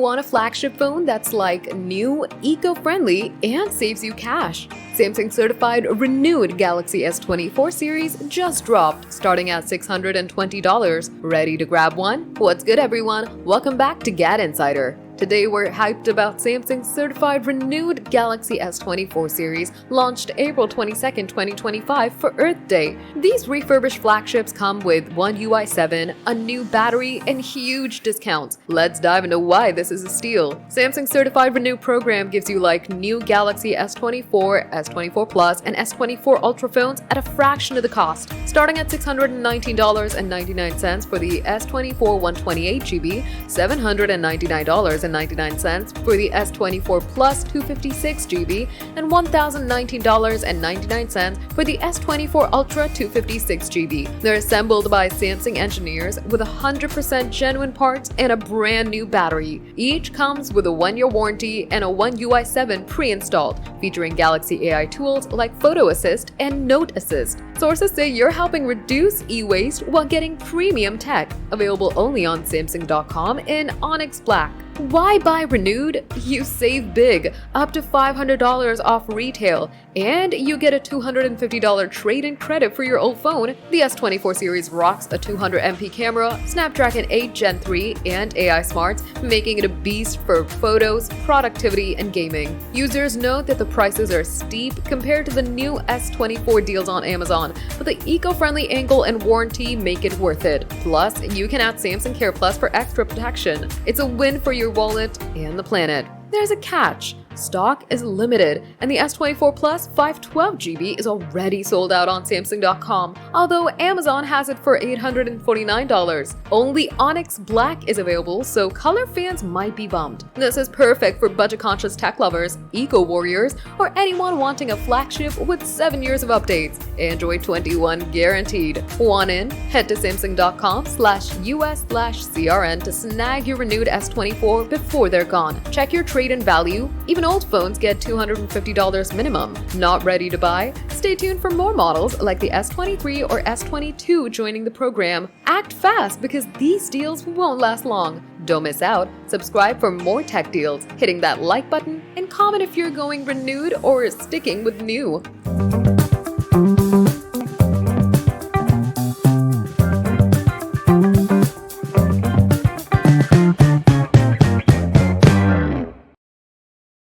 Want a flagship phone that's like new, eco-friendly, and saves you cash? Samsung certified renewed Galaxy S24 series just dropped, starting at $620. Ready to grab one? What's good, everyone? Welcome back to GadInsider. Today we're hyped about Samsung's certified renewed Galaxy S24 series launched April 22, 2025 for Earth Day. These refurbished flagships come with One UI 7, a new battery, and huge discounts. Let's dive into why this is a steal. Samsung's certified renewed program gives you like new Galaxy S24, S24 Plus, and S24 Ultra phones at a fraction of the cost, starting at $619.99 for the S24 128GB, $799.99 for the S24 Plus 256GB, and $1,019.99 for the S24 Ultra 256GB. They're assembled by Samsung engineers with 100% genuine parts and a brand new battery. Each comes with a 1-year warranty and a One UI 7 pre-installed, featuring Galaxy AI tools like Photo Assist and Note Assist. Sources say you're helping reduce e-waste while getting premium tech, available only on Samsung.com in Onyx Black. Why buy renewed? You save big, up to $500 off retail, and you get a $250 trade-in credit for your old phone. The S24 series rocks a 200MP camera, Snapdragon 8 Gen 3, and AI smarts, making it a beast for photos, productivity, and gaming. Users note that the prices are steep compared to the new S24 deals on Amazon, but the eco-friendly angle and warranty make it worth it. Plus, you can add Samsung Care Plus for extra protection. It's a win for your wallet and the planet. There's a catch. Stock is limited, and the S24 Plus 512GB is already sold out on Samsung.com, although Amazon has it for $849. Only Onyx Black is available, so color fans might be bummed. This is perfect for budget-conscious tech lovers, eco-warriors, or anyone wanting a flagship with 7 years of updates. Android 21 guaranteed. Want in? Head to Samsung.com/US/CRN to snag your renewed S24 before they're gone. Check your trade-in value. Even old phones get $250 minimum. Not ready to buy? Stay tuned for more models like the S23 or S22 joining the program. Act fast because these deals won't last long. Don't miss out. Subscribe for more tech deals, hitting that like button, and comment if you're going renewed or sticking with new.